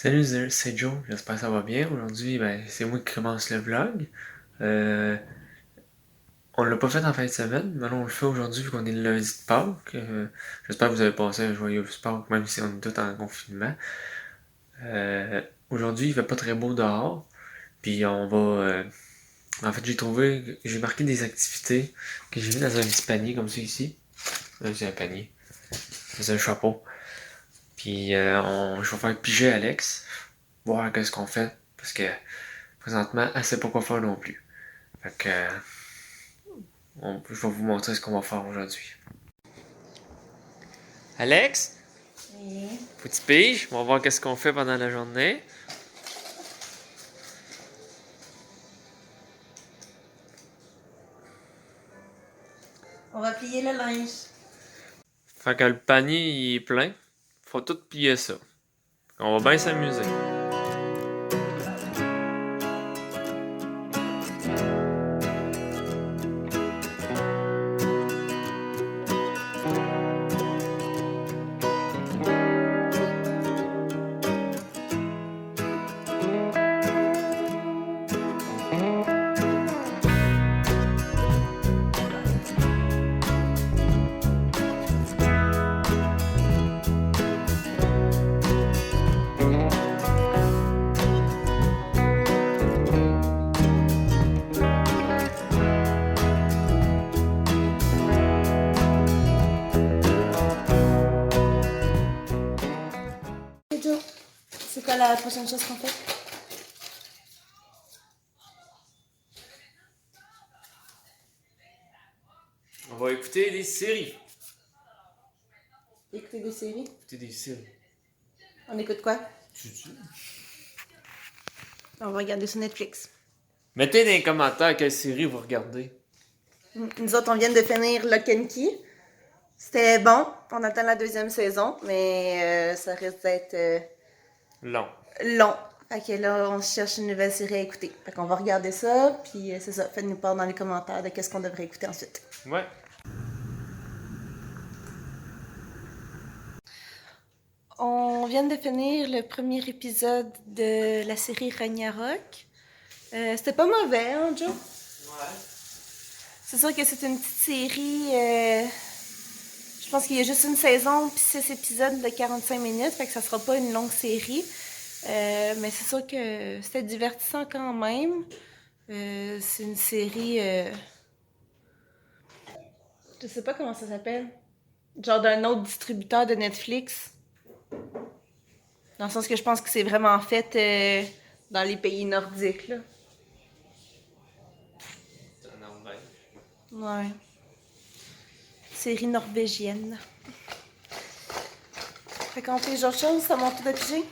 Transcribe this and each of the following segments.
Salut, c'est Joe, j'espère que ça va bien. Aujourd'hui, c'est moi qui commence le vlog. Euh, on l'a pas fait en fin de semaine, mais là, on le fait aujourd'hui vu qu'on est le lundi de Pâques. J'espère que vous avez passé un joyeux Pâques, même si on est tous en confinement. Euh, Aujourd'hui, il fait pas très beau dehors, puis on va... en fait, j'ai marqué des activités que j'ai mis dans un petit panier comme ça ici. C'est un panier, c'est un chapeau. Puis je vais faire piger Alex, voir qu'est-ce qu'on fait, parce que présentement, elle sait pas quoi faire non plus. Fait que, je vais vous montrer ce qu'on va faire aujourd'hui. Alex, Oui. faut que tu piges. On va voir qu'est-ce qu'on fait pendant la journée. On va plier le linge. Fait que le panier il est plein. Faut tout plier ça. On va bien s'amuser. Et Joe, c'est quoi la prochaine chose qu'on fait? On va écouter des séries. Écouter des séries. Écouter des séries. On écoute quoi? On va regarder sur Netflix. Mettez dans les commentaires quelle série vous regardez. Nous autres, on vient de finir Lock and Key. C'était bon. On attend la deuxième saison, mais ça risque d'être Long. long. Fait que là, on cherche une nouvelle série à écouter. Fait qu'on va regarder ça, puis c'est ça. Faites-nous part dans les commentaires de qu'est-ce qu'on devrait écouter ensuite. Ouais. On vient de finir le premier épisode de la série Ragnarok. C'était pas mauvais, hein, Joe? Ouais. C'est sûr que c'est une petite série. Je pense qu'il y a juste une saison puis 6 épisodes de 45 minutes, fait que ça sera pas une longue série. Mais c'est sûr que c'était divertissant quand même. C'est une série. Je sais pas comment ça s'appelle. Genre d'un autre distributeur de Netflix. Dans le sens que je pense que c'est vraiment fait dans les pays nordiques, là. C'est en Norvège. Ouais. Série norvégienne. Fait qu'on pige autre chose, ça monte tout de piger.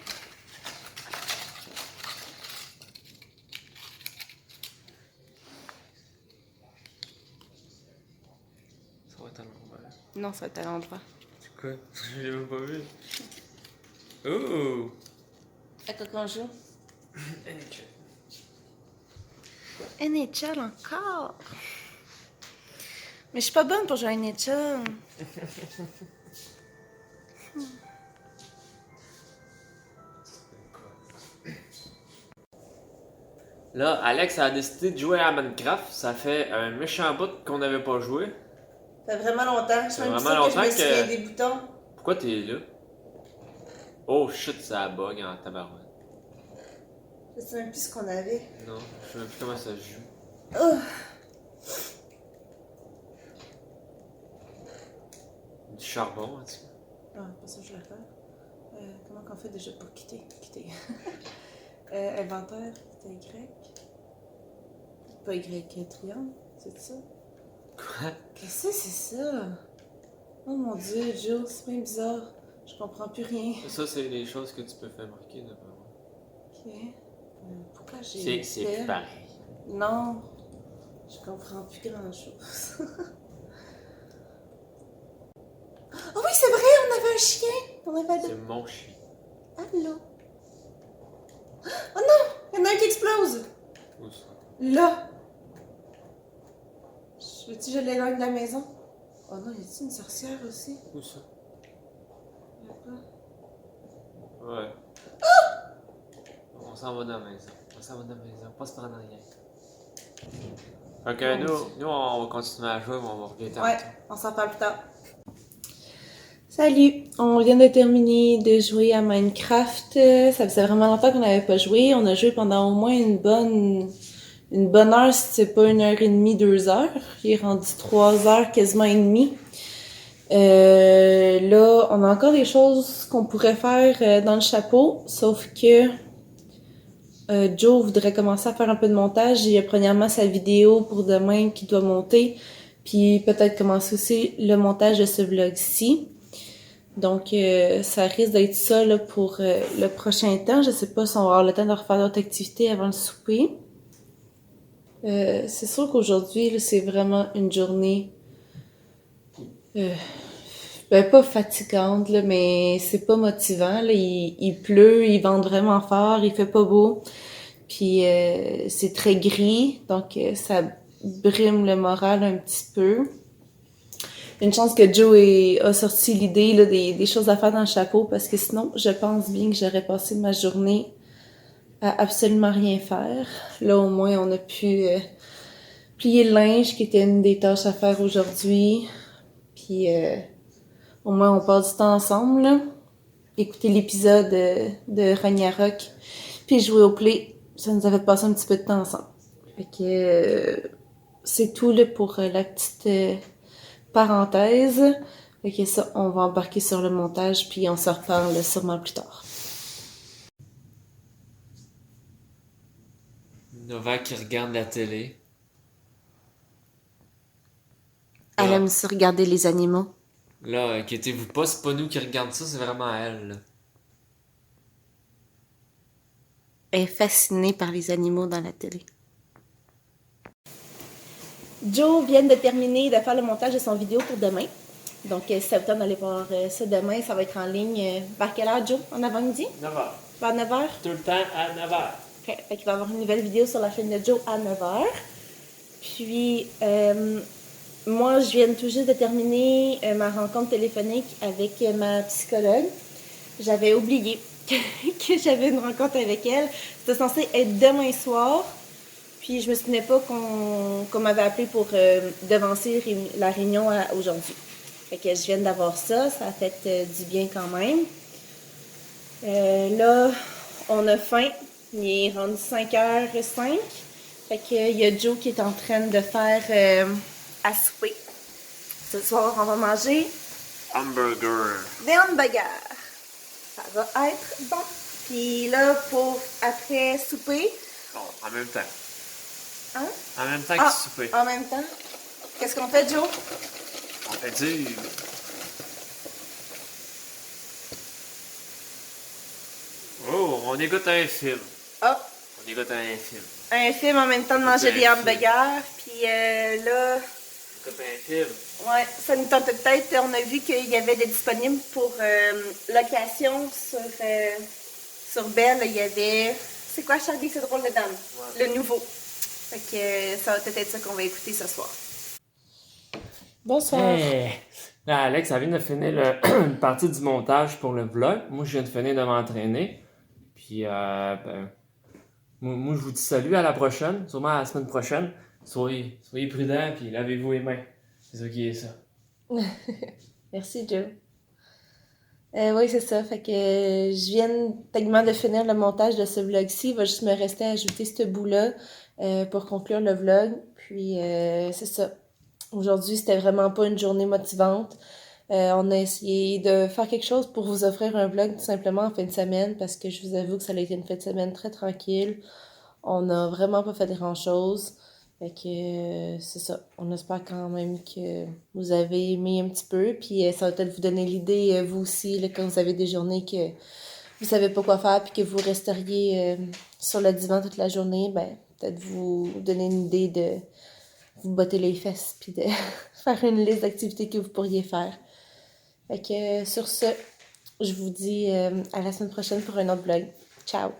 Ça va être à l'envers. Non, ça va être à l'endroit. C'est quoi? Je l'ai même pas vu. Oh! À quoi qu'on joue? NHL. NHL encore? Mais je suis pas bonne pour jouer à NHL. Là, Alex a décidé de jouer à Minecraft. Ça fait un méchant bout qu'on n'avait pas joué. Ça fait vraiment longtemps. Je suis même vraiment sûre que je longtemps me souviens que- des boutons. Pourquoi t'es là? Oh shit, ça bug en tabarouette. Je sais même plus ce qu'on avait. Non, je sais même plus comment ça se joue. Oh! Du charbon, en tout cas. Ah, pas ça que je voulais faire. Comment qu'on fait déjà pour quitter? Quitter. Inventaire, c'était Y. Pas Y, triangle, c'est ça? Quoi? Qu'est-ce que c'est ça? Oh mon dieu, Joe, c'est bien bizarre. Je comprends plus rien. Ça, c'est les choses que tu peux faire marquer devant. Ok. Pourquoi j'ai. C'est plus pareil. Non, je comprends plus grand chose. Oh oui, c'est vrai, on avait un chien. On avait C'est mon chien. Allô? Oh non! Il y en a un qui explose! Où ça? Là! Veux-tu que je l'éloigne de la maison? Oh non, y a-t-il une sorcière aussi? Où ça? Y a pas. Ouais. s'en va dans la maison. On s'en va dans la maison. Pas se prendre rien. Fait que Mon nous, on va continuer à jouer, mais on va regarder Ouais, tantôt. on s'en parle plus tard. Salut! On vient de terminer de jouer à Minecraft. Ça faisait vraiment longtemps qu'on n'avait pas joué. On a joué pendant au moins une bonne heure, si c'est pas 1h30, 2 heures. Il est rendu 3 heures, quasiment et demie. Là, on a encore des choses qu'on pourrait faire dans le chapeau, sauf que Joe voudrait commencer à faire un peu de montage. Il y a premièrement sa vidéo pour demain qui doit monter, puis peut-être commencer aussi le montage de ce vlog-ci. Donc, ça risque d'être ça là, pour le prochain temps. Je sais pas si on va avoir le temps de refaire d'autres activités avant le souper. C'est sûr qu'aujourd'hui, là, c'est vraiment une journée pas fatigante, là, mais c'est pas motivant. Là. Il pleut, il vente vraiment fort, il fait pas beau. Puis c'est très gris, donc ça brime le moral un petit peu. Une chance que Joe a sorti l'idée là, des choses à faire dans le chapeau, parce que sinon, je pense bien que j'aurais passé ma journée à absolument rien faire. Là, au moins, on a pu plier le linge, qui était une des tâches à faire aujourd'hui. Puis au moins, on passe du temps ensemble, là. Écouter l'épisode de Ragnarok, puis jouer au play. Ça nous a fait passer un petit peu de temps ensemble. Fait que c'est tout là pour la petite parenthèse. Fait que ça, on va embarquer sur le montage, puis on se reparle sûrement plus tard. Nova qui regarde la télé. Elle aime se regarder les animaux. Là, inquiétez-vous pas, c'est pas nous qui regardons ça, c'est vraiment elle. Là. Elle est fascinée par les animaux dans la télé. Joe vient de terminer de faire le montage de son vidéo pour demain. Donc, si ça vous tente d'aller voir ça demain, ça va être en ligne. Vers quelle heure, Joe? En avant-midi? 9h. Vers 9h? Tout le temps à 9h. Okay. Fait qu'il va y avoir une nouvelle vidéo sur la chaîne de Joe à 9h. Puis, moi, je viens tout juste de terminer ma rencontre téléphonique avec ma psychologue. J'avais oublié que j'avais une rencontre avec elle. C'était censé être demain soir. Puis, je me souvenais pas qu'on m'avait appelé pour devancer la réunion aujourd'hui. Fait que je viens d'avoir ça. Ça a fait du bien quand même. Là, on a faim. Il est rendu 5h05. Fait qu'il y a Joe qui est en train de faire à souper. Ce soir, on va manger Hamburger. des hamburgers. Ça va être bon. Puis là, pour après souper... Bon, en même temps. Hein? En même temps que souper. En même temps. Qu'est-ce qu'on fait, Joe? On fait dire. Oh, on écoute un film. Oh, On écoute un film. un film en même temps de manger des hamburgers. Puis là... On écoute un film. Ouais, ça nous tentait peut-être. On a vu qu'il y avait des disponibles pour location sur Belle. Il y avait... C'est quoi, Charlie? C'est drôle de dame. Ouais. Le nouveau. Fait que ça va peut-être être ça qu'on va écouter ce soir. Bonsoir. Hey. Là, Alex, ça vient de finir une partie du montage pour le vlog. Moi, je viens de finir de m'entraîner. Puis, moi, je vous dis salut, à la prochaine. Sûrement à la semaine prochaine. Soyez prudents, puis lavez-vous les mains. C'est ça qui est ça. Merci, Joe. Oui, c'est ça. Fait que je viens tellement de finir le montage de ce vlog-ci. Il va juste me rester à ajouter ce bout-là pour conclure le vlog. Puis, c'est ça. Aujourd'hui, c'était vraiment pas une journée motivante. On a essayé de faire quelque chose pour vous offrir un vlog tout simplement en fin de semaine parce que je vous avoue que ça a été une fin de semaine très tranquille. On n'a vraiment pas fait grand-chose. Fait que c'est ça. On espère quand même que vous avez aimé un petit peu. Puis ça va peut-être vous donner l'idée, vous aussi, là, quand vous avez des journées que vous savez pas quoi faire puis que vous resteriez sur le divan toute la journée, ben peut-être vous donner une idée de vous botter les fesses puis de faire une liste d'activités que vous pourriez faire. Fait que sur ce, je vous dis à la semaine prochaine pour un autre vlog. Ciao!